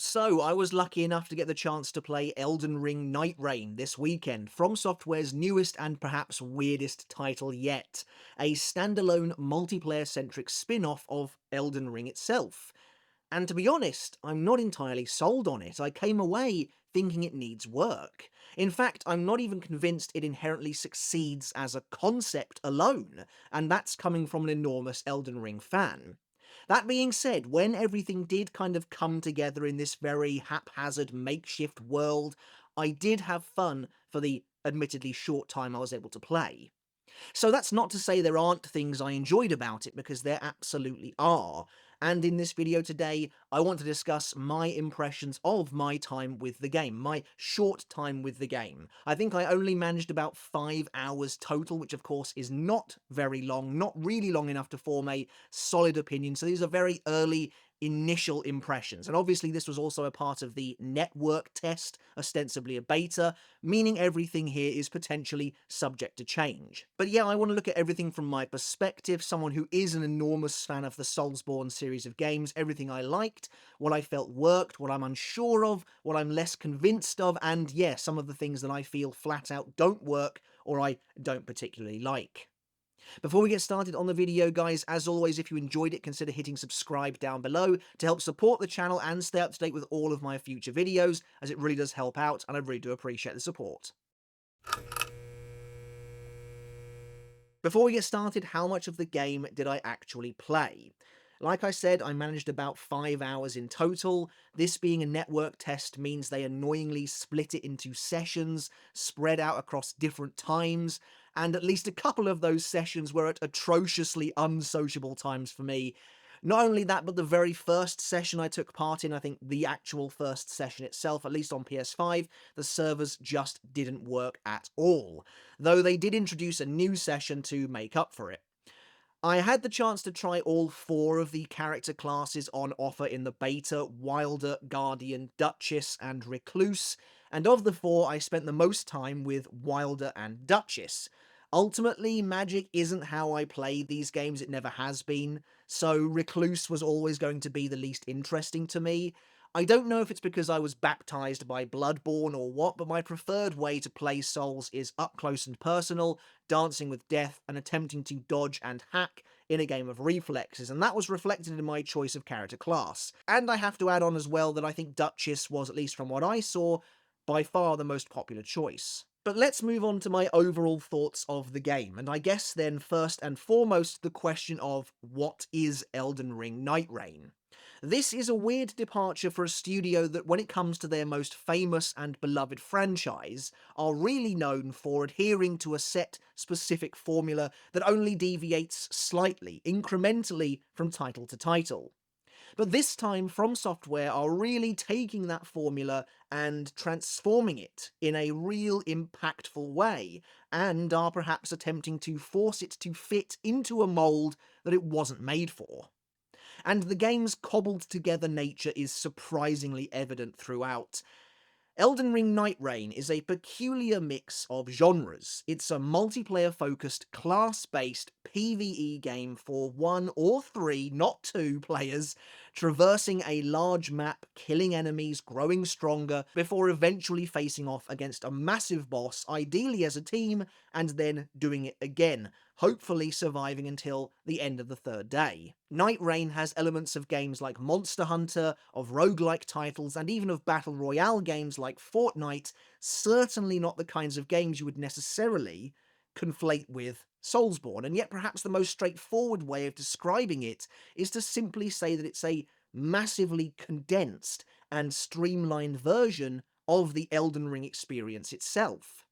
So, I was lucky enough to get the chance to play Elden Ring Nightreign this weekend, FromSoftware's newest and perhaps weirdest title yet, a standalone multiplayer-centric spin-off of Elden Ring itself. And to be honest, I'm not entirely sold on it. I came away thinking it needs work. In fact, I'm not even convinced it inherently succeeds as a concept alone, and that's coming from an enormous Elden Ring fan. That being said, when everything did kind of come together in this very haphazard makeshift world, I did have fun for the admittedly short time I was able to play. So that's not to say there aren't things I enjoyed about it, because there absolutely are. And in this video today, I want to discuss my impressions of my time with the game, my short time with the game. I think I only managed about 5 hours total, which of course is not very long, not really long enough to form a solid opinion, so these are very early initial impressions. And obviously this was also a part of the network test, ostensibly a beta, meaning everything here is potentially subject to change. But yeah, I want to look at everything from my perspective, someone who is an enormous fan of the Soulsborne series of games, everything I liked, what I felt worked, what I'm unsure of, what I'm less convinced of, and yeah, some of the things that I feel flat out don't work or I don't particularly like. Before we get started on the video, guys, as always, if you enjoyed it, consider hitting subscribe down below to help support the channel and stay up to date with all of my future videos, as it really does help out, and I really do appreciate the support. Before we get started, how much of the game did I actually play? Like I said, I managed about 5 hours in total. This being a network test means they annoyingly split it into sessions, spread out across different times, and at least a couple of those sessions were at atrociously unsociable times for me. Not only that, but the very first session I took part in, I think the actual first session itself, at least on PS5, the servers just didn't work at all, though they did introduce a new session to make up for it. I had the chance to try all 4 of the character classes on offer in the beta: Wilder, Guardian, Duchess, and Recluse, and of the 4 I spent the most time with Wilder and Duchess. Ultimately, magic isn't how I play these games, it never has been, so Recluse was always going to be the least interesting to me. I don't know if it's because I was baptized by Bloodborne or what, but my preferred way to play Souls is up close and personal, dancing with death, and attempting to dodge and hack in a game of reflexes, and that was reflected in my choice of character class. And I have to add on as well that I think Duchess was, at least from what I saw, by far the most popular choice. But let's move on to my overall thoughts of the game, and I guess then first and foremost the question of what is Elden Ring Nightreign? This is a weird departure for a studio that, when it comes to their most famous and beloved franchise, are really known for adhering to a set, specific formula that only deviates slightly, incrementally, from title to title. But this time, FromSoftware are really taking that formula and transforming it in a real impactful way, and are perhaps attempting to force it to fit into a mould that it wasn't made for. And the game's cobbled together nature is surprisingly evident throughout. Elden Ring Nightreign is a peculiar mix of genres. It's a multiplayer-focused, class-based PvE game for 1 or 3, not 2, players, traversing a large map, killing enemies, growing stronger, before eventually facing off against a massive boss, ideally as a team, and then doing it again, hopefully surviving until the end of the 3rd day. Nightreign has elements of games like Monster Hunter, of roguelike titles, and even of battle royale games like Fortnite, certainly not the kinds of games you would necessarily conflate with Soulsborne, and yet perhaps the most straightforward way of describing it is to simply say that it's a massively condensed and streamlined version of the Elden Ring experience itself.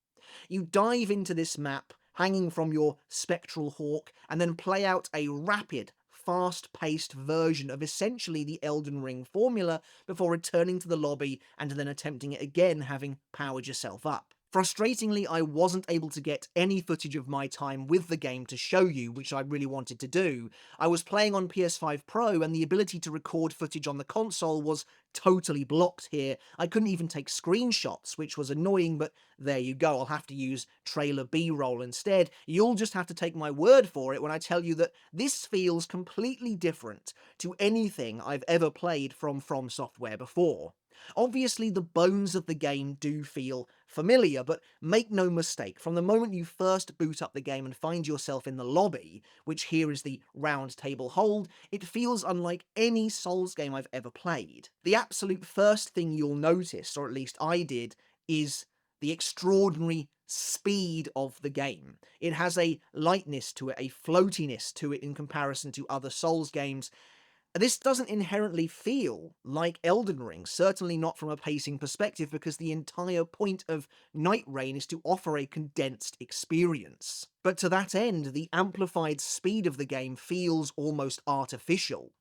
You dive into this map, hanging from your spectral hawk, and then play out a rapid, fast-paced version of essentially the Elden Ring formula before returning to the lobby and then attempting it again, having powered yourself up. Frustratingly, I wasn't able to get any footage of my time with the game to show you, which I really wanted to do. I was playing on PS5 Pro, and the ability to record footage on the console was totally blocked here. I couldn't even take screenshots, which was annoying, but there you go. I'll have to use trailer B-roll instead. You'll just have to take my word for it when I tell you that this feels completely different to anything I've ever played from FromSoftware before. Obviously, the bones of the game do feel familiar, but make no mistake, from the moment you first boot up the game and find yourself in the lobby, which here is the round table hold, it feels unlike any Souls game I've ever played. The absolute first thing you'll notice, or at least I did, is the extraordinary speed of the game. It has a lightness to it, a floatiness to it in comparison to other Souls games. This doesn't inherently feel like Elden Ring, certainly not from a pacing perspective, because the entire point of Nightreign is to offer a condensed experience. But to that end, the amplified speed of the game feels almost artificial.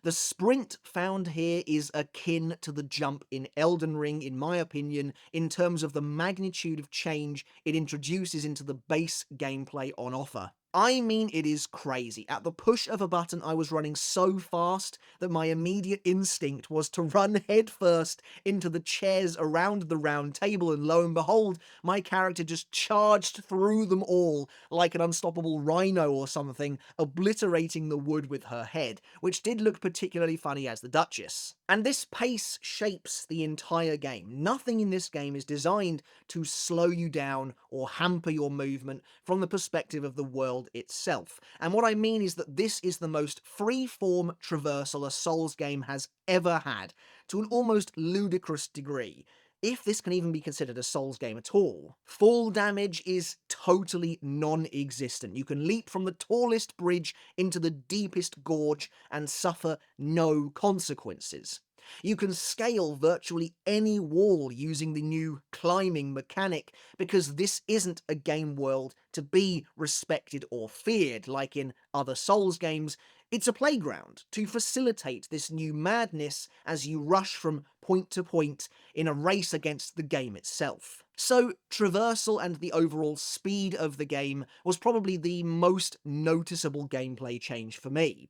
The sprint found here is akin to the jump in Elden Ring, in my opinion, in terms of the magnitude of change it introduces into the base gameplay on offer. I mean, it is crazy. At the push of a button, I was running so fast that my immediate instinct was to run headfirst into the chairs around the round table, and lo and behold, my character just charged through them all like an unstoppable rhino or something, obliterating the wood with her head, which did look particularly funny as the Duchess. And this pace shapes the entire game. Nothing in this game is designed to slow you down or hamper your movement from the perspective of the world itself. And what I mean is that this is the most free-form traversal a Souls game has ever had, to an almost ludicrous degree, if this can even be considered a Souls game at all. Fall damage is totally non-existent. You can leap from the tallest bridge into the deepest gorge and suffer no consequences. You can scale virtually any wall using the new climbing mechanic, because this isn't a game world to be respected or feared like in other Souls games. It's a playground to facilitate this new madness as you rush from point to point in a race against the game itself. So, traversal and the overall speed of the game was probably the most noticeable gameplay change for me.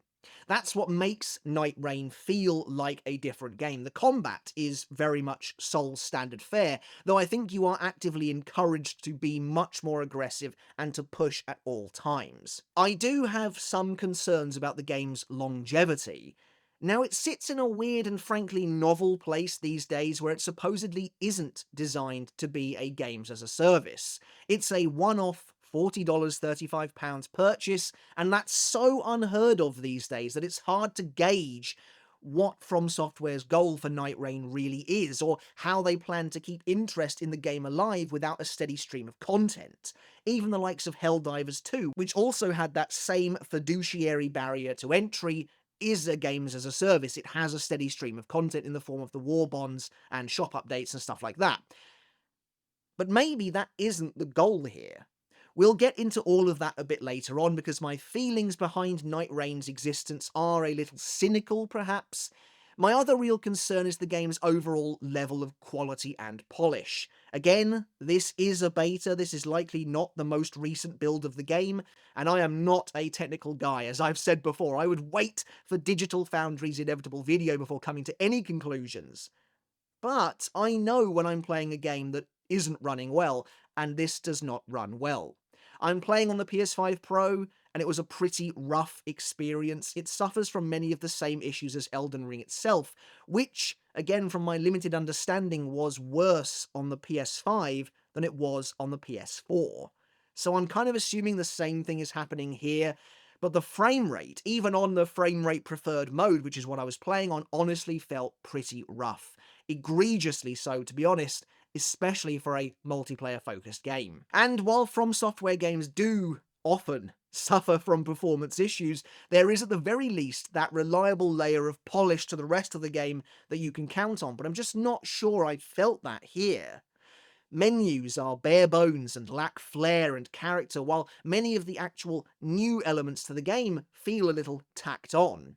That's what makes Nightreign feel like a different game. The combat is very much Souls standard fare, though I think you are actively encouraged to be much more aggressive and to push at all times. I do have some concerns about the game's longevity. Now, it sits in a weird and frankly novel place these days where it supposedly isn't designed to be a games as a service. It's a one-off $40, £35 purchase, and that's so unheard of these days that it's hard to gauge what FromSoftware's goal for Nightreign really is, or how they plan to keep interest in the game alive without a steady stream of content. Even the likes of Helldivers 2, which also had that same fiduciary barrier to entry, is a games as a service. It has a steady stream of content in the form of the war bonds and shop updates and stuff like that. But maybe that isn't the goal here. We'll get into all of that a bit later on, because my feelings behind Nightreign's existence are a little cynical, perhaps. My other real concern is the game's overall level of quality and polish. Again, this is a beta, this is likely not the most recent build of the game, and I am not a technical guy. As I've said before, I would wait for Digital Foundry's inevitable video before coming to any conclusions. But I know when I'm playing a game that isn't running well, and this does not run well. I'm playing on the PS5 Pro, and it was a pretty rough experience. It suffers from many of the same issues as Elden Ring itself, which, again from my limited understanding, was worse on the PS5 than it was on the PS4. So I'm kind of assuming the same thing is happening here, but the frame rate, even on the frame rate preferred mode, which is what I was playing on, honestly felt pretty rough. Egregiously so, to be honest, especially for a multiplayer-focused game. And while FromSoftware games do often suffer from performance issues, there is at the very least that reliable layer of polish to the rest of the game that you can count on, but I'm just not sure I felt that here. Menus are bare bones and lack flair and character, while many of the actual new elements to the game feel a little tacked on.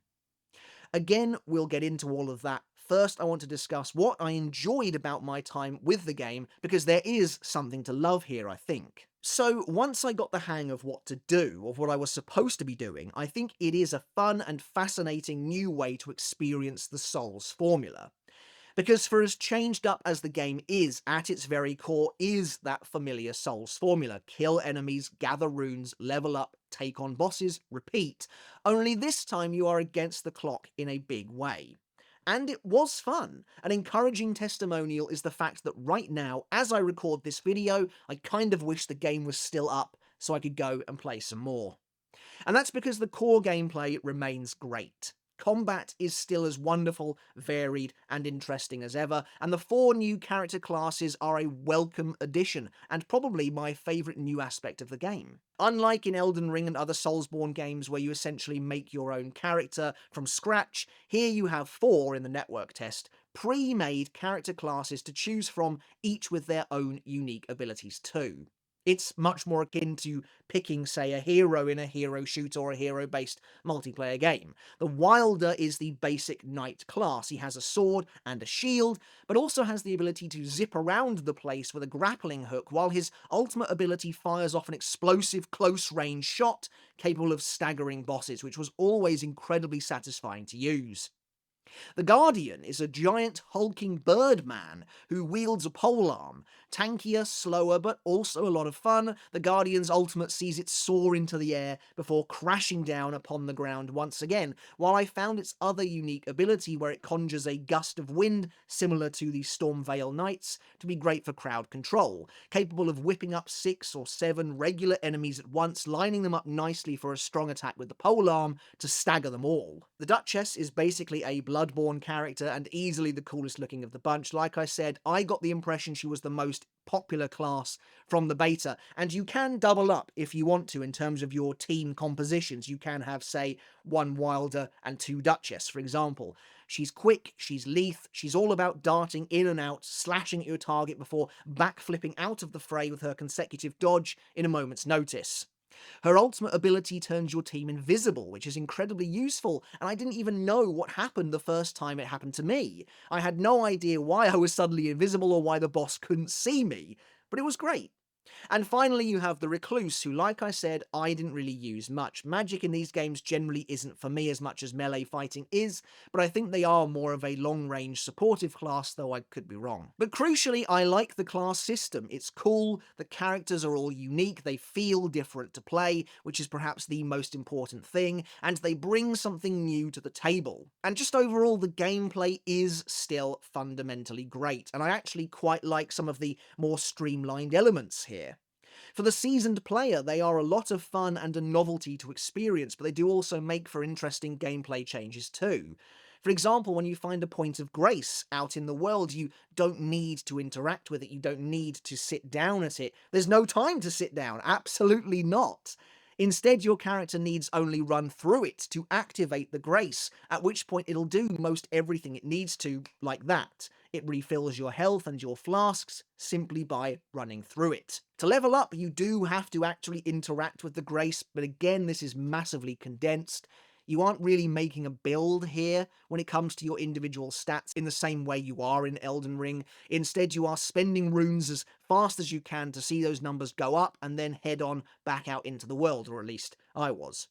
Again, we'll get into all of that. First, I want to discuss what I enjoyed about my time with the game, because there is something to love here, I think. So, once I got the hang of what to do, of what I was supposed to be doing, I think it is a fun and fascinating new way to experience the Souls formula. Because for as changed up as the game is, at its very core is that familiar Souls formula. Kill enemies, gather runes, level up, take on bosses, repeat. Only this time you are against the clock in a big way. And it was fun. An encouraging testimonial is the fact that right now, as I record this video, I kind of wish the game was still up so I could go and play some more. And that's because the core gameplay remains great. Combat is still as wonderful, varied, and interesting as ever, and the 4 new character classes are a welcome addition, and probably my favourite new aspect of the game. Unlike in Elden Ring and other Soulsborne games where you essentially make your own character from scratch, here you have 4 in the network test, pre-made character classes to choose from, each with their own unique abilities too. It's much more akin to picking, say, a hero in a hero shooter or a hero-based multiplayer game. The Wilder is the basic knight class. He has a sword and a shield, but also has the ability to zip around the place with a grappling hook, while his ultimate ability fires off an explosive close-range shot capable of staggering bosses, which was always incredibly satisfying to use. The Guardian is a giant hulking birdman who wields a polearm. Tankier, slower, but also a lot of fun, the Guardian's ultimate sees it soar into the air before crashing down upon the ground once again, while I found its other unique ability where it conjures a gust of wind, similar to the Stormveil Knights, to be great for crowd control, capable of whipping up 6 or 7 regular enemies at once, lining them up nicely for a strong attack with the polearm to stagger them all. The Duchess is basically a Bloodborne character and easily the coolest looking of the bunch. Like I said, I got the impression she was the most popular class from the beta, and you can double up if you want to in terms of your team compositions. You can have, say, 1 Wilder and 2 Duchess, for example. She's quick, she's lithe, she's all about darting in and out, slashing at your target before backflipping out of the fray with her consecutive dodge in a moment's notice. Her ultimate ability turns your team invisible, which is incredibly useful, and I didn't even know what happened the first time it happened to me. I had no idea why I was suddenly invisible or why the boss couldn't see me, but it was great. And finally, you have the Recluse, who, like I said, I didn't really use much. Magic in these games generally isn't for me as much as melee fighting is, but I think they are more of a long-range supportive class, though I could be wrong. But crucially, I like the class system. It's cool, the characters are all unique, they feel different to play, which is perhaps the most important thing, and they bring something new to the table. And just overall, the gameplay is still fundamentally great, and I actually quite like some of the more streamlined elements here. For the seasoned player, they are a lot of fun and a novelty to experience, but they do also make for interesting gameplay changes too. For example, when you find a point of grace out in the world, you don't need to interact with it, you don't need to sit down at it. There's no time to sit down, absolutely not. Instead, your character needs only run through it to activate the grace, at which point it'll do most everything it needs to, like that. It refills your health and your flasks simply by running through it. To level up, you do have to actually interact with the grace, but again, this is massively condensed. You aren't really making a build here when it comes to your individual stats in the same way you are in Elden Ring. Instead, you are spending runes as fast as you can to see those numbers go up and then head on back out into the world, or at least I was.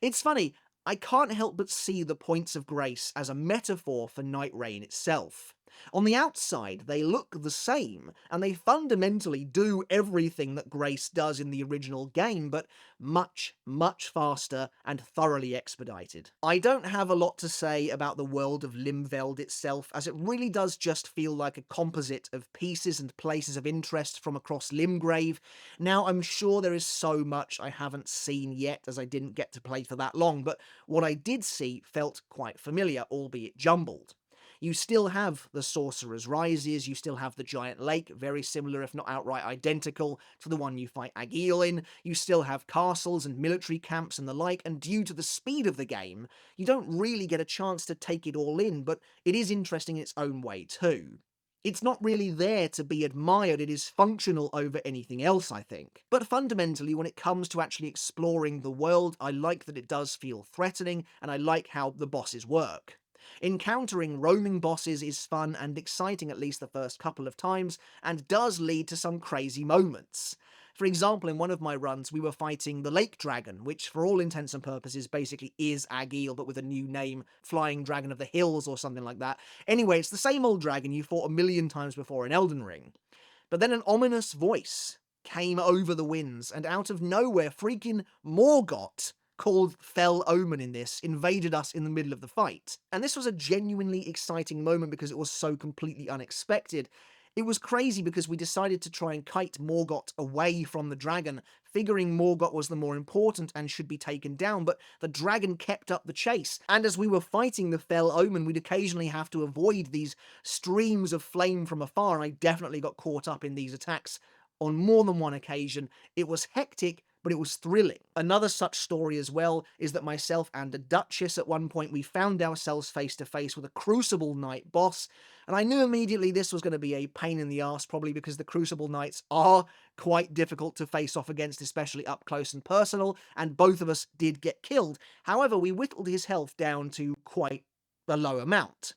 It's funny, I can't help but see the points of grace as a metaphor for Nightreign itself. On the outside, they look the same, and they fundamentally do everything that Grace does in the original game, but much, much faster and thoroughly expedited. I don't have a lot to say about the world of Limveld itself, as it really does just feel like a composite of pieces and places of interest from across Limgrave. Now, I'm sure there is so much I haven't seen yet, as I didn't get to play for that long, but what I did see felt quite familiar, albeit jumbled. You still have the Sorcerer's Rises, you still have the Giant Lake, very similar if not outright identical to the one you fight Agil in, you still have castles and military camps and the like, and due to the speed of the game, you don't really get a chance to take it all in, but it is interesting in its own way too. It's not really there to be admired, it is functional over anything else, I think. But fundamentally, when it comes to actually exploring the world, I like that it does feel threatening, and I like how the bosses work. Encountering roaming bosses is fun and exciting at least the first couple of times, and does lead to some crazy moments. For example, in one of my runs, we were fighting the Lake Dragon, which for all intents and purposes basically is Agil, but with a new name, Flying Dragon of the Hills or something like that. Anyway, it's the same old dragon you fought a million times before in Elden Ring. But then an ominous voice came over the winds, and out of nowhere, freaking Morgott called Fell Omen in this invaded us in the middle of the fight. And this was a genuinely exciting moment because it was so completely unexpected. It was crazy because we decided to try and kite Morgott away from the dragon, figuring Morgott was the more important and should be taken down, but the dragon kept up the chase. And as we were fighting the Fell Omen, we'd occasionally have to avoid these streams of flame from afar, and I definitely got caught up in these attacks on more than one occasion. It was hectic, but it was thrilling. Another such story as well is that myself and the Duchess at one point, we found ourselves face to face with a Crucible Knight boss, and I knew immediately this was going to be a pain in the arse, probably because the Crucible Knights are quite difficult to face off against, especially up close and personal, and both of us did get killed. However, we whittled his health down to quite a low amount.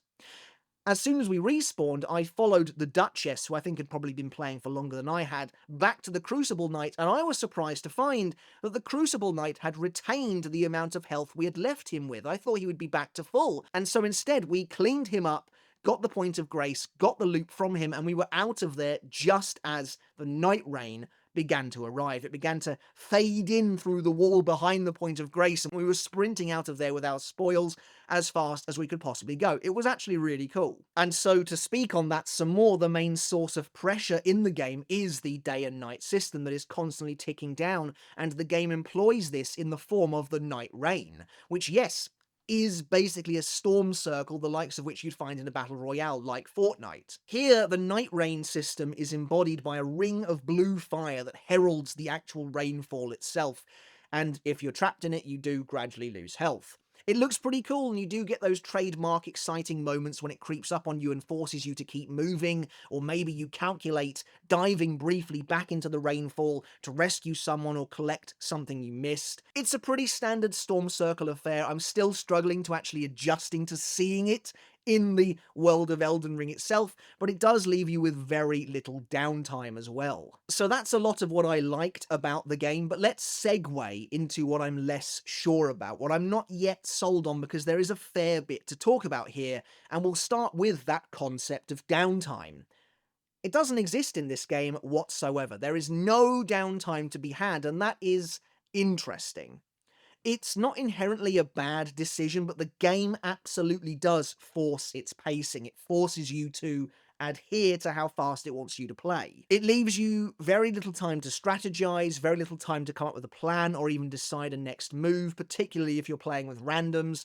As soon as we respawned, I followed the Duchess, who I think had probably been playing for longer than I had, back to the Crucible Knight, and I was surprised to find that the Crucible Knight had retained the amount of health we had left him with. I thought he would be back to full, and so instead we cleaned him up, got the Point of Grace, got the loot from him, and we were out of there just as the Nightreign began to arrive. It began to fade in through the wall behind the Point of Grace, and we were sprinting out of there with our spoils as fast as we could possibly go. It was actually really cool. And so to speak on that some more, the main source of pressure in the game is the day and night system that is constantly ticking down, and the game employs this in the form of the Nightreign, which, yes, is basically a storm circle, the likes of which you'd find in a battle royale like Fortnite. Here, the Nightreign system is embodied by a ring of blue fire that heralds the actual rainfall itself, and if you're trapped in it, you do gradually lose health. It looks pretty cool, and you do get those trademark exciting moments when it creeps up on you and forces you to keep moving, or maybe you calculate diving briefly back into the rainfall to rescue someone or collect something you missed. It's a pretty standard Storm Circle affair. I'm still struggling to actually adjusting to seeing it in the world of Elden Ring itself, but it does leave you with very little downtime as well. So that's a lot of what I liked about the game, but let's segue into what I'm less sure about, what I'm not yet sold on, because there is a fair bit to talk about here, and we'll start with that concept of downtime. It doesn't exist in this game whatsoever. There is no downtime to be had, and that is interesting. It's not inherently a bad decision, but the game absolutely does force its pacing. It forces you to adhere to how fast it wants you to play. It leaves you very little time to strategize, very little time to come up with a plan or even decide a next move, particularly if you're playing with randoms.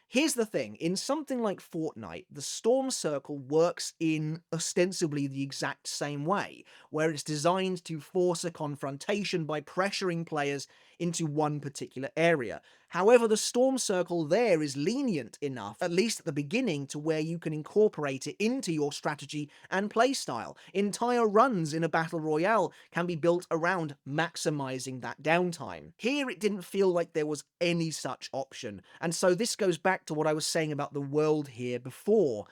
Here's the thing, in something like Fortnite, the Storm Circle works in ostensibly the exact same way, where it's designed to force a confrontation by pressuring players into one particular area. However, the Storm Circle there is lenient enough, at least at the beginning, to where you can incorporate it into your strategy and playstyle. Entire runs in a battle royale can be built around maximizing that downtime. Here it didn't feel like there was any such option, and so this goes back to what I was saying about the world here before.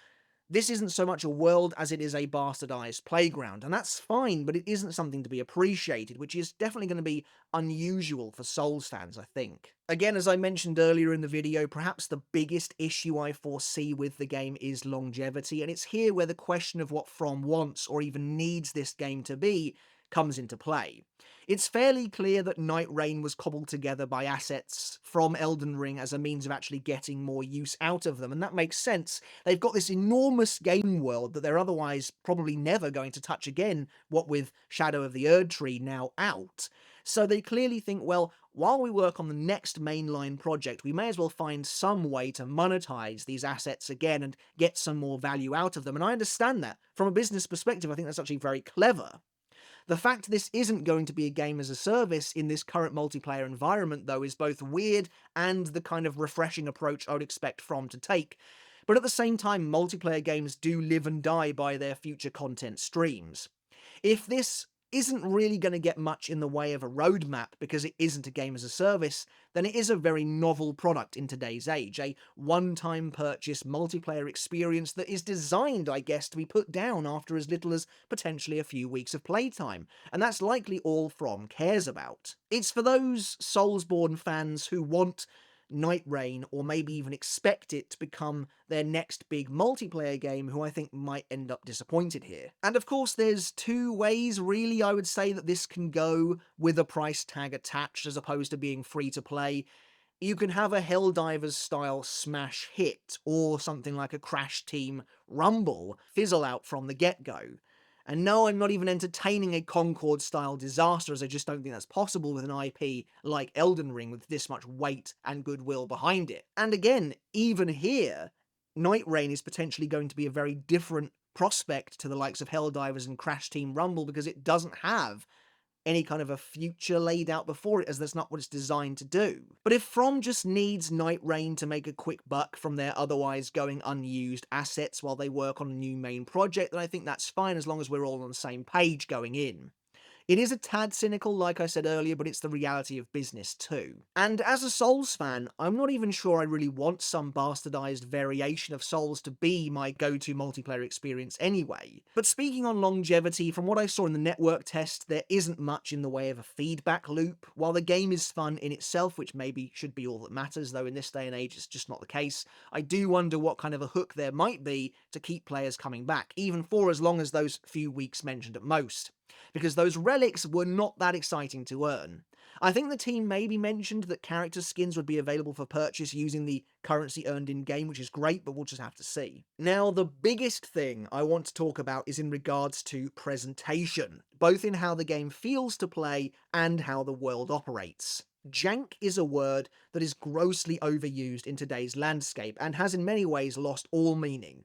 This isn't so much a world as it is a bastardized playground, and that's fine, but it isn't something to be appreciated, which is definitely going to be unusual for Souls fans, I think. Again, as I mentioned earlier in the video, perhaps the biggest issue I foresee with the game is longevity, and it's here where the question of what From wants or even needs this game to be comes into play. It's fairly clear that Nightreign was cobbled together by assets from Elden Ring as a means of actually getting more use out of them, and that makes sense. They've got this enormous game world that they're otherwise probably never going to touch again, what with Shadow of the Erdtree now out. So they clearly think, well, while we work on the next mainline project, we may as well find some way to monetize these assets again and get some more value out of them, and I understand that. From a business perspective, I think that's actually very clever. The fact this isn't going to be a game as a service in this current multiplayer environment, though, is both weird and the kind of refreshing approach I would expect From to take. But at the same time, multiplayer games do live and die by their future content streams. If this isn't really going to get much in the way of a roadmap because it isn't a game as a service, then it is a very novel product in today's age, a one-time purchase multiplayer experience that is designed, I guess, to be put down after as little as potentially a few weeks of playtime, and that's likely all From cares about. It's for those Soulsborne fans who want Nightreign, or maybe even expect it to become their next big multiplayer game, who I think might end up disappointed here. And of course there's two ways really I would say that this can go with a price tag attached as opposed to being free to play. You can have a Helldivers style smash hit, or something like a Crash Team Rumble fizzle out from the get-go. And no, I'm not even entertaining a Concord style disaster, as I just don't think that's possible with an IP like Elden Ring with this much weight and goodwill behind it. And again, even here, Nightreign is potentially going to be a very different prospect to the likes of Helldivers and Crash Team Rumble because it doesn't have any kind of a future laid out before it, as that's not what it's designed to do. But if From just needs Nightreign to make a quick buck from their otherwise going unused assets while they work on a new main project, then I think that's fine as long as we're all on the same page going in. It is a tad cynical, like I said earlier, but it's the reality of business too. And as a Souls fan, I'm not even sure I really want some bastardized variation of Souls to be my go-to multiplayer experience anyway. But speaking on longevity, from what I saw in the network test, there isn't much in the way of a feedback loop. While the game is fun in itself, which maybe should be all that matters, though in this day and age it's just not the case, I do wonder what kind of a hook there might be to keep players coming back, even for as long as those few weeks mentioned at most, because those relics were not that exciting to earn. I think the team maybe mentioned that character skins would be available for purchase using the currency earned in-game, which is great, but we'll just have to see. Now, the biggest thing I want to talk about is in regards to presentation, both in how the game feels to play and how the world operates. Jank is a word that is grossly overused in today's landscape and has in many ways lost all meaning.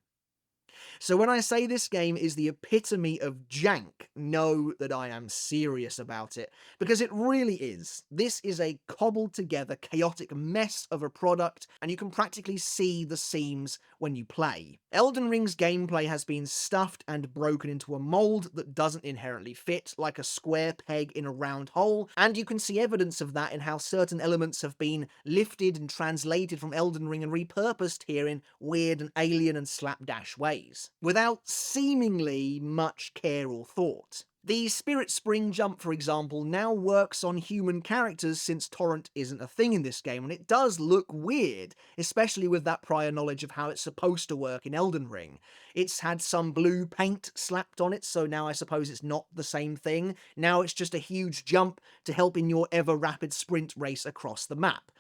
So when I say this game is the epitome of jank, know that I am serious about it, because it really is. This is a cobbled together, chaotic mess of a product, and you can practically see the seams when you play. Elden Ring's gameplay has been stuffed and broken into a mold that doesn't inherently fit, like a square peg in a round hole, and you can see evidence of that in how certain elements have been lifted and translated from Elden Ring and repurposed here in weird and alien and slapdash ways, without seemingly much care or thought. The Spirit Spring jump, for example, now works on human characters since Torrent isn't a thing in this game, and it does look weird, especially with that prior knowledge of how it's supposed to work in Elden Ring. It's had some blue paint slapped on it, so now I suppose it's not the same thing. Now it's just a huge jump to help in your ever-rapid sprint race across the map.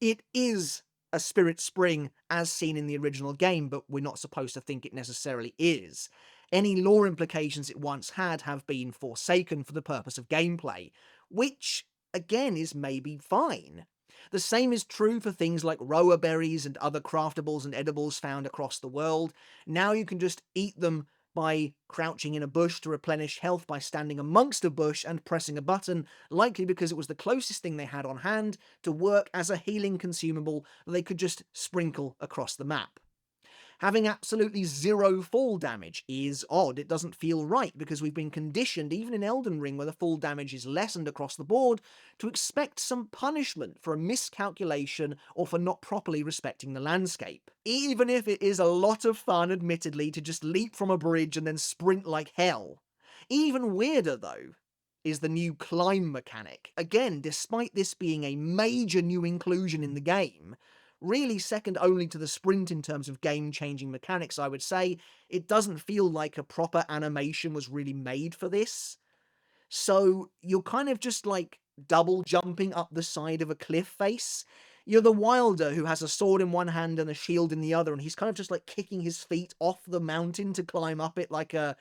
It is a Spirit Spring as seen in the original game, but we're not supposed to think it necessarily is. Any lore implications it once had have been forsaken for the purpose of gameplay, which, again, is maybe fine. The same is true for things like roa berries and other craftables and edibles found across the world. Now you can just eat them by crouching in a bush to replenish health by standing amongst a bush and pressing a button, likely because it was the closest thing they had on hand to work as a healing consumable that they could just sprinkle across the map. Having absolutely zero fall damage is odd. It doesn't feel right because we've been conditioned, even in Elden Ring where the fall damage is lessened across the board, to expect some punishment for a miscalculation or for not properly respecting the landscape. Even if it is a lot of fun, admittedly, to just leap from a bridge and then sprint like hell. Even weirder, though, is the new climb mechanic. Again, despite this being a major new inclusion in the game, really second only to the sprint in terms of game-changing mechanics, I would say, it doesn't feel like a proper animation was really made for this. So you're kind of just like double jumping up the side of a cliff face. You're the Wilder who has a sword in one hand and a shield in the other, and he's kind of just like kicking his feet off the mountain to climb up it like a,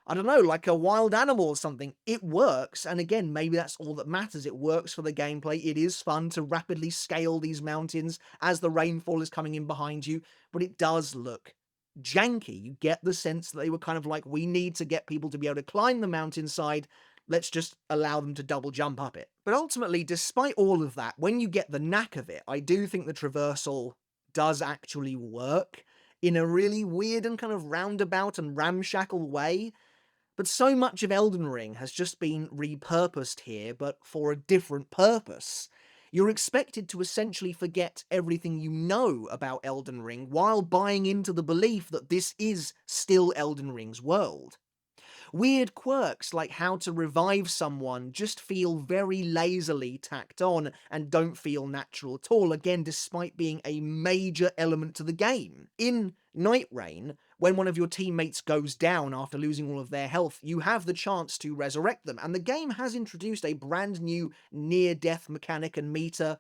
I don't know, like a wild animal or something. It works, and again, maybe that's all that matters. It works for the gameplay. It is fun to rapidly scale these mountains as the rainfall is coming in behind you, but it does look janky. You get the sense that they were kind of like, we need to get people to be able to climb the mountainside. Let's just allow them to double jump up it. But ultimately, despite all of that, when you get the knack of it, I do think the traversal does actually work in a really weird and kind of roundabout and ramshackle way. But so much of Elden Ring has just been repurposed here, but for a different purpose. You're expected to essentially forget everything you know about Elden Ring while buying into the belief that this is still Elden Ring's world. Weird quirks like how to revive someone just feel very lazily tacked on and don't feel natural at all, again despite being a major element to the game. In Nightreign, when one of your teammates goes down after losing all of their health, you have the chance to resurrect them, and the game has introduced a brand new near-death mechanic and meter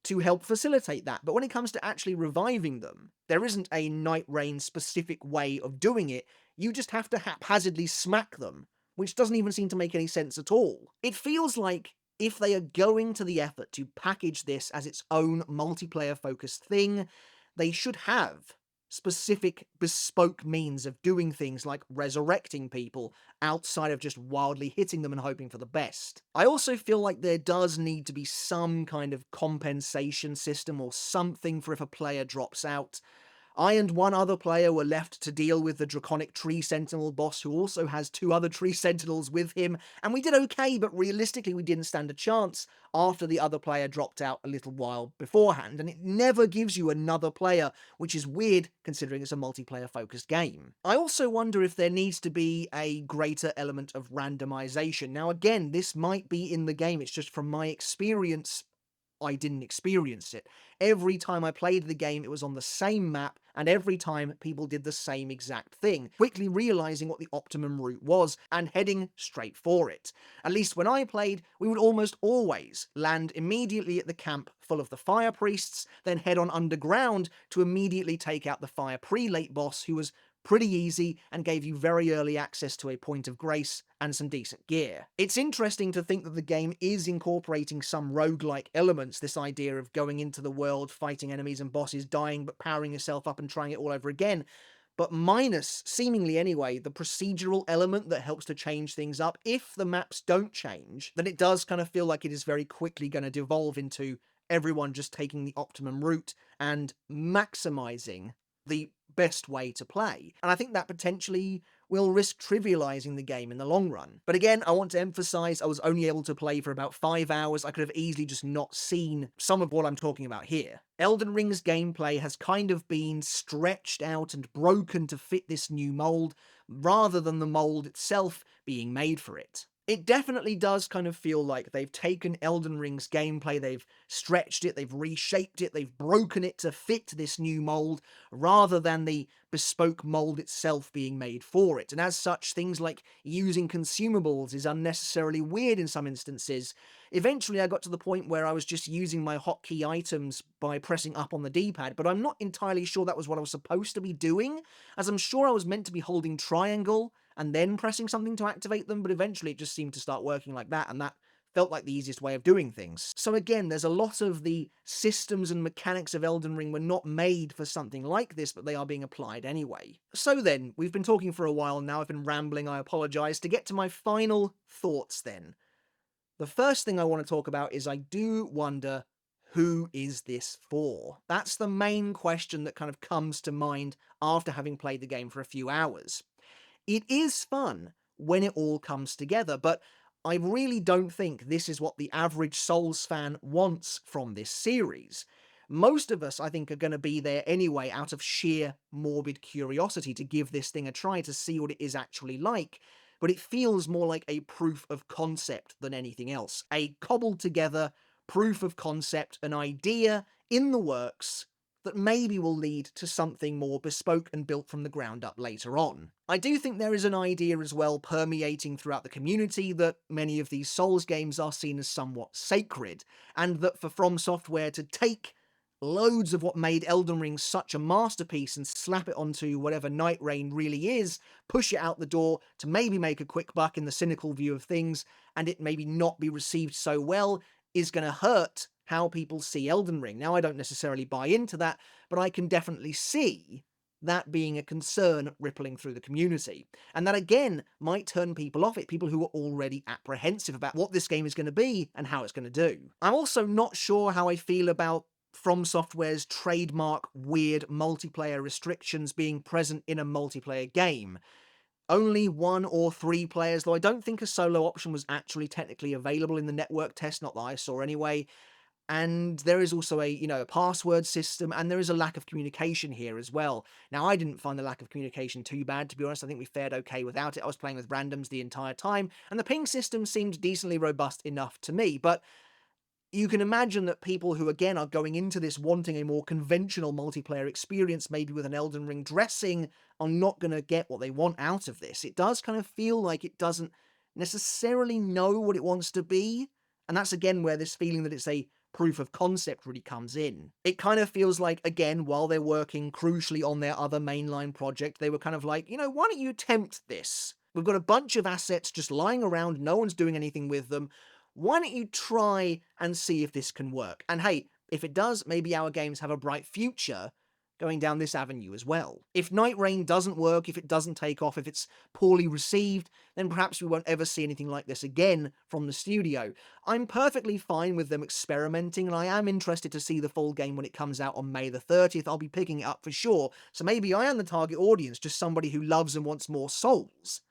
to help facilitate that. But when it comes to actually reviving them, there isn't a Nightreign specific way of doing it. You just have to haphazardly smack them, which doesn't even seem to make any sense at all. It feels like if they are going to the effort to package this as its own multiplayer-focused thing, they should have specific, bespoke means of doing things like resurrecting people outside of just wildly hitting them and hoping for the best. I also feel like there does need to be some kind of compensation system or something for if a player drops out. I and one other player were left to deal with the draconic tree sentinel boss, who also has 2 other tree sentinels with him, and we did okay, but realistically we didn't stand a chance after the other player dropped out a little while beforehand, and it never gives you another player, which is weird considering it's a multiplayer-focused game. I also wonder if there needs to be a greater element of randomization. Now again, this might be in the game, it's just from my experience, I didn't experience it. Every time I played the game, it was on the same map, and every time people did the same exact thing, quickly realizing what the optimum route was and heading straight for it. At least when I played, we would almost always land immediately at the camp full of the fire priests, then head on underground to immediately take out the fire prelate boss, who was pretty easy and gave you very early access to a point of grace and some decent gear. It's interesting to think that the game is incorporating some roguelike elements, this idea of going into the world, fighting enemies and bosses, dying but powering yourself up and trying it all over again, but minus, seemingly anyway, the procedural element that helps to change things up. If the maps don't change, then it does kind of feel like it is very quickly going to devolve into everyone just taking the optimum route and maximizing the best way to play. And I think that potentially will risk trivializing the game in the long run. But again, I want to emphasize I was only able to play for about 5 hours. I could have easily just not seen some of what I'm talking about here. Elden Ring's gameplay has kind of been stretched out and broken to fit this new mold, rather than the mold itself being made for it. It definitely does kind of feel like they've taken Elden Ring's gameplay, they've stretched it, they've reshaped it, they've broken it to fit this new mold, rather than the bespoke mold itself being made for it. And as such, things like using consumables is unnecessarily weird in some instances. Eventually I got to the point where I was just using my hotkey items by pressing up on the D-pad, but I'm not entirely sure that was what I was supposed to be doing, as I'm sure I was meant to be holding triangle and then pressing something to activate them, but eventually it just seemed to start working like that, and that felt like the easiest way of doing things. So again, there's a lot of the systems and mechanics of Elden Ring were not made for something like this, but they are being applied anyway. So then, we've been talking for a while now, I've been rambling, I apologise. To get to my final thoughts then, the first thing I want to talk about is I do wonder, who is this for? That's the main question that kind of comes to mind after having played the game for a few hours. It is fun when it all comes together, but I really don't think this is what the average Souls fan wants from this series. Most of us, I think, are going to be there anyway out of sheer morbid curiosity to give this thing a try to see what it is actually like, but it feels more like a proof of concept than anything else. A cobbled together proof of concept, an idea in the works that maybe will lead to something more bespoke and built from the ground up later on. I do think there is an idea as well permeating throughout the community that many of these Souls games are seen as somewhat sacred, and that for FromSoftware to take loads of what made Elden Ring such a masterpiece and slap it onto whatever Nightreign really is, push it out the door to maybe make a quick buck in the cynical view of things, and it maybe not be received so well, is going to hurt how people see Elden Ring. Now, I don't necessarily buy into that, but I can definitely see that being a concern rippling through the community. And that, again, might turn people off it, people who are already apprehensive about what this game is going to be and how it's going to do. I'm also not sure how I feel about FromSoftware's trademark weird multiplayer restrictions being present in a multiplayer game. Only 1 or 3 players, though I don't think a solo option was actually technically available in the network test, not that I saw anyway. And there is also a password system, and there is a lack of communication here as well. Now, I didn't find the lack of communication too bad, to be honest. I think we fared okay without it. I was playing with randoms the entire time, and the ping system seemed decently robust enough to me, but you can imagine that people who, again, are going into this wanting a more conventional multiplayer experience, maybe with an Elden Ring dressing, are not going to get what they want out of this. It does kind of feel like it doesn't necessarily know what it wants to be, and that's, again, where this feeling that it's a proof of concept really comes in. It kind of feels like, again, while they're working crucially on their other mainline project, they were kind of like, why don't you attempt this? We've got a bunch of assets just lying around, no one's doing anything with them. Why don't you try and see if this can work? And hey, if it does, maybe our games have a bright future going down this avenue as well. If Nightreign doesn't work, if it doesn't take off, if it's poorly received, then perhaps we won't ever see anything like this again from the studio. I'm perfectly fine with them experimenting, and I am interested to see the full game when it comes out on May the 30th. I'll be picking it up for sure, so maybe I am the target audience, just somebody who loves and wants more Souls.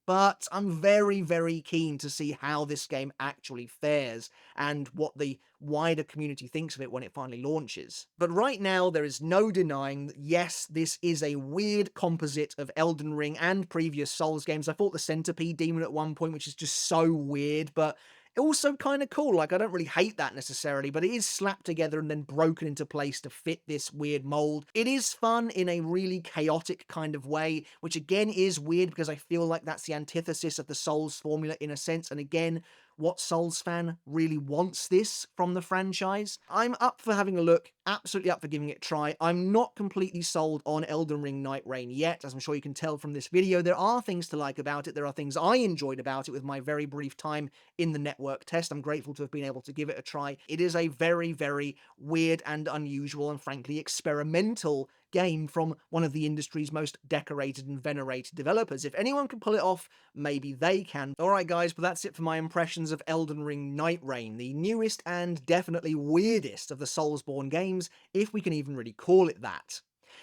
But I'm very, very keen to see how this game actually fares and what the wider community thinks of it when it finally launches. But right now, there is no denying that yes, this is a weird composite of Elden Ring and previous Souls games. I fought the Centipede Demon at one point, which is just so weird, but also kind of cool. Like, I don't really hate that necessarily, but it is slapped together and then broken into place to fit this weird mold. It is fun in a really chaotic kind of way, which again is weird because I feel like that's the antithesis of the Souls formula in a sense. And again, what Souls fan really wants this from the franchise? I'm up for having a look, absolutely up for giving it a try. I'm not completely sold on Elden Ring Nightreign yet, as I'm sure you can tell from this video. There are things to like about it, there are things I enjoyed about it with my very brief time in the network test. I'm grateful to have been able to give it a try. It is a very, very weird and unusual and frankly experimental game from one of the industry's most decorated and venerated developers. If anyone can pull it off, maybe they can. Alright guys, but that's it for my impressions of Elden Ring Nightreign, the newest and definitely weirdest of the Soulsborne games, if we can even really call it that.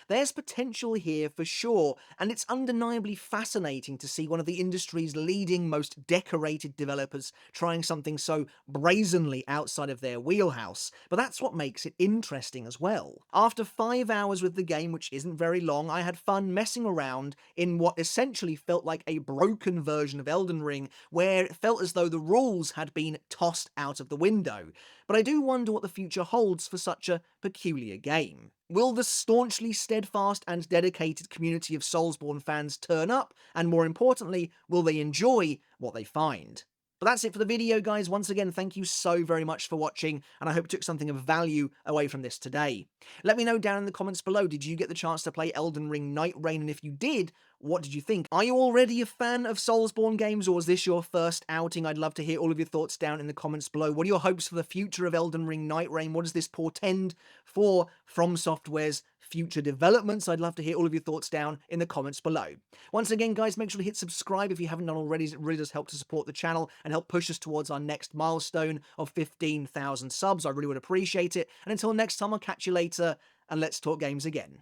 There's potential here for sure, and it's undeniably fascinating to see one of the industry's leading, most decorated developers trying something so brazenly outside of their wheelhouse, but that's what makes it interesting as well. After 5 hours with the game, which isn't very long, I had fun messing around in what essentially felt like a broken version of Elden Ring, where it felt as though the rules had been tossed out of the window. But I do wonder what the future holds for such a peculiar game. Will the staunchly steadfast and dedicated community of Soulsborne fans turn up, and more importantly, will they enjoy what they find? But that's it for the video, guys. Once again, thank you so very much for watching, and I hope you took something of value away from this today. Let me know down in the comments below, did you get the chance to play Elden Ring Nightreign, and if you did, what did you think? Are you already a fan of Soulsborne games, or was this your first outing? I'd love to hear all of your thoughts down in the comments below. What are your hopes for the future of Elden Ring Nightreign? What does this portend for FromSoftware's future developments? I'd love to hear all of your thoughts down in the comments below. Once again, guys, make sure to hit subscribe if you haven't done already. It really does help to support the channel and help push us towards our next milestone of 15,000 subs. I really would appreciate it. And until next time, I'll catch you later, and let's talk games again.